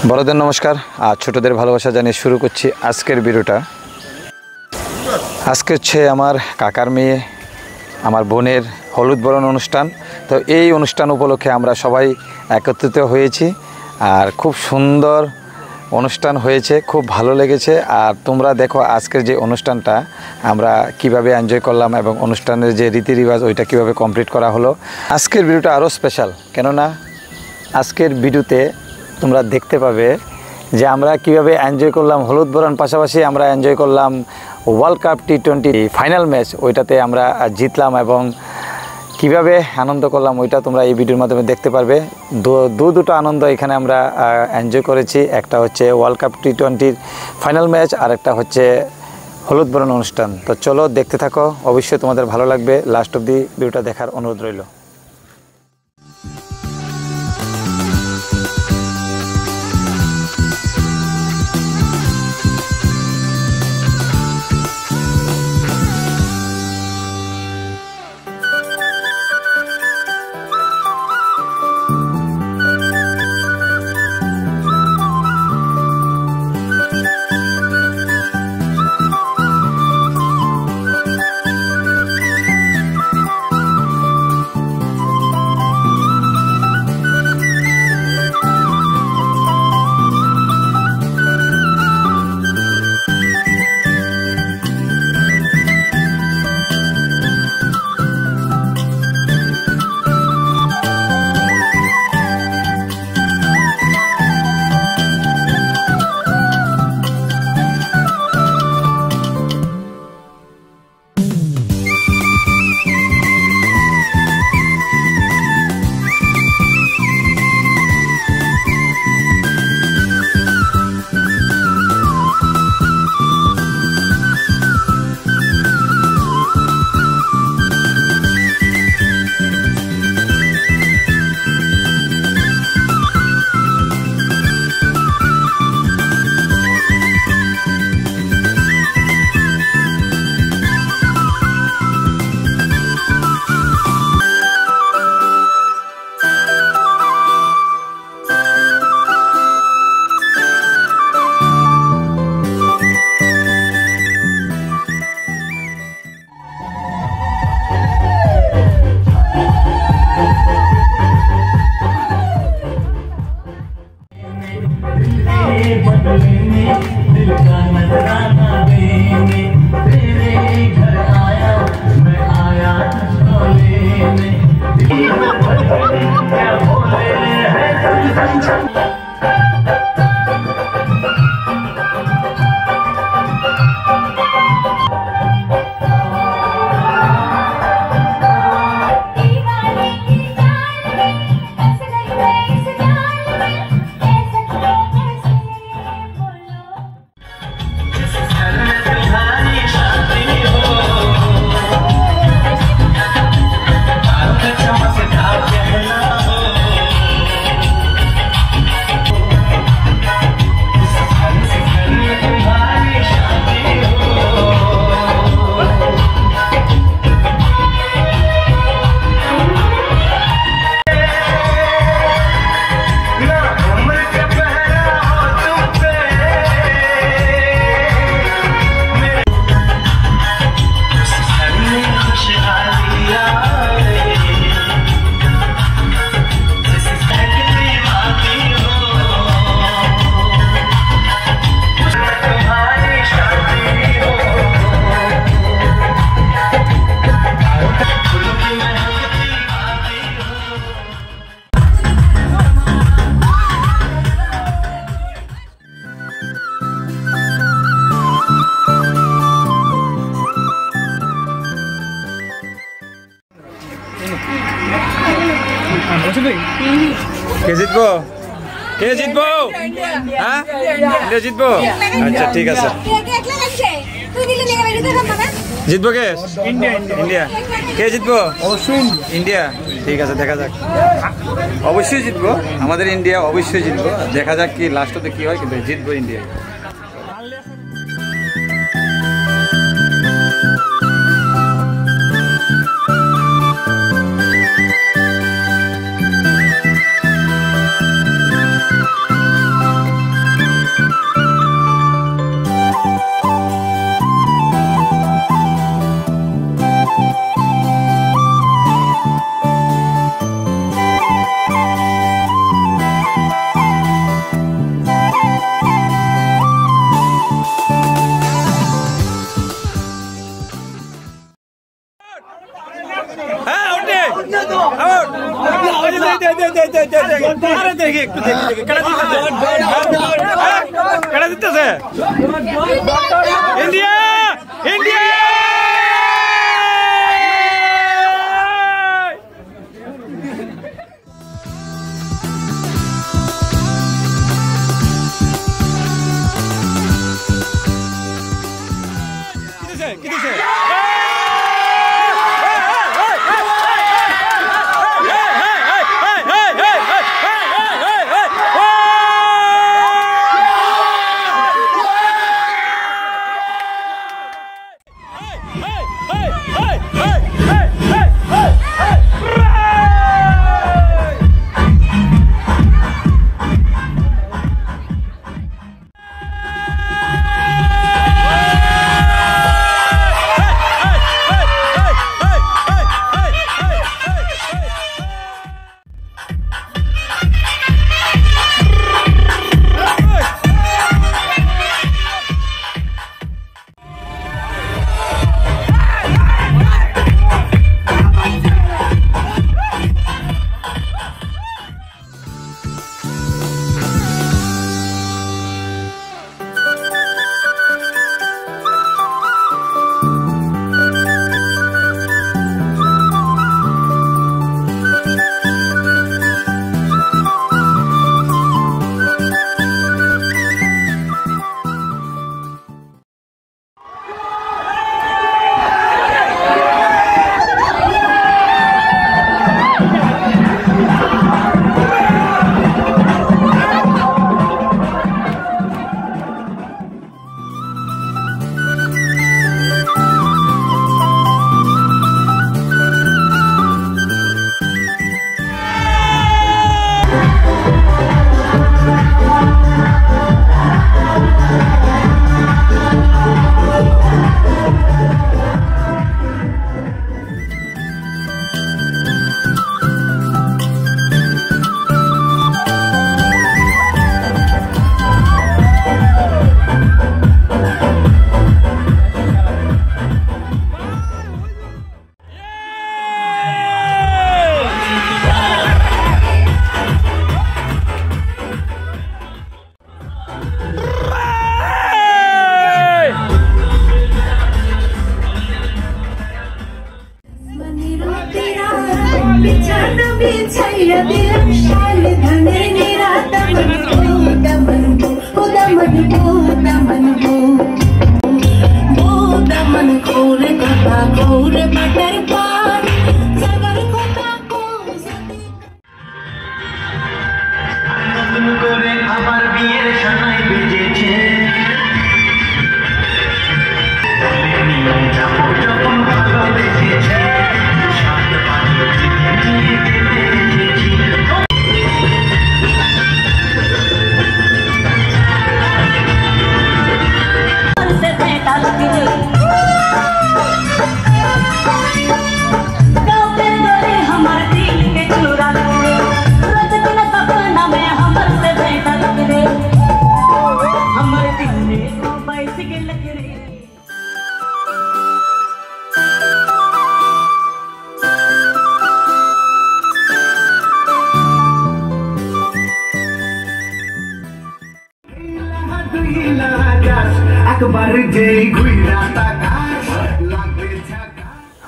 বড়দের নমস্কার আর ছোটদের ভালোবাসা জানিয়ে শুরু করছি আজকের ভিডিওটা। আজকে হচ্ছে আমার কাকার মেয়ে আমার বোনের হলুদ বরণ অনুষ্ঠান। তো এই অনুষ্ঠান উপলক্ষে আমরা সবাই একত্রিত হয়েছি আর খুব সুন্দর অনুষ্ঠান হয়েছে, খুব ভালো লেগেছে। আর তোমরা দেখো আজকের যে অনুষ্ঠানটা আমরা কিভাবে এনজয় করলাম এবং অনুষ্ঠানের যে রীতিরিবাজ ওইটা কিভাবে কমপ্লিট করা হলো। আজকের ভিডিওটা আরও স্পেশাল, কেননা আজকের ভিডিওতে তোমরা দেখতে পাবে যে আমরা কিভাবে এনজয় করলাম হলুদ বরণ, পাশাপাশি আমরা এনজয় করলাম ওয়ার্ল্ড কাপ টি-20 ফাইনাল ম্যাচ, ওইটাতে আমরা জিতলাম এবং কিভাবে আনন্দ করলাম ওইটা তোমরা এই ভিডিওর মাধ্যমে দেখতে পারবে। দুটো আনন্দ এখানে আমরা এনজয় করেছি, একটা হচ্ছে ওয়ার্ল্ড কাপ টি-20 ফাইনাল ম্যাচ আর একটা হচ্ছে হলুদ বরণ অনুষ্ঠান। তো চলো দেখতে থাকো, অবশ্যই তোমাদের ভালো লাগবে। লাস্ট অবধি ভিডিওটা দেখার অনুরোধ রইল। কে জিতবো? কে জিতবো? হ্যাঁ, ইন্ডিয়া জিতবো। আচ্ছা ঠিক আছে। জিতবো কে? ইন্ডিয়া। কে জিতবো? অবশ্যই ইন্ডিয়া। ঠিক আছে, দেখা যাক। অবশ্যই জিতবো, আমাদের ইন্ডিয়া অবশ্যই জিতবো। দেখা যাক কি লাস্টতে কি হয়, কিন্তু জিতবো ইন্ডিয়া। इंडिया इंडिया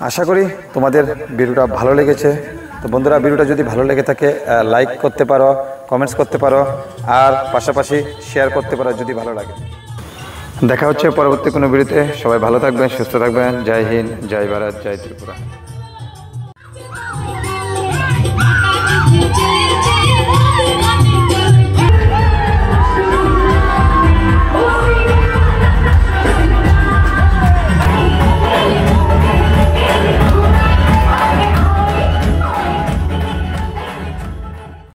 আশা করি তোমাদের ভিডিওটা ভালো লেগেছে। তো বন্ধুরা, ভিডিওটা যদি ভালো লেগে থাকে লাইক করতে পারো, কমেন্টস করতে পারো, আর পাশাপাশি শেয়ার করতে পারো যদি ভালো লাগে। দেখা হচ্ছে পরবর্তী কোনো ভিডিওতে। সবাই ভালো থাকবেন, সুস্থ থাকবেন। জয় হিন্দ, জয় ভারত, জয় ত্রিপুরা।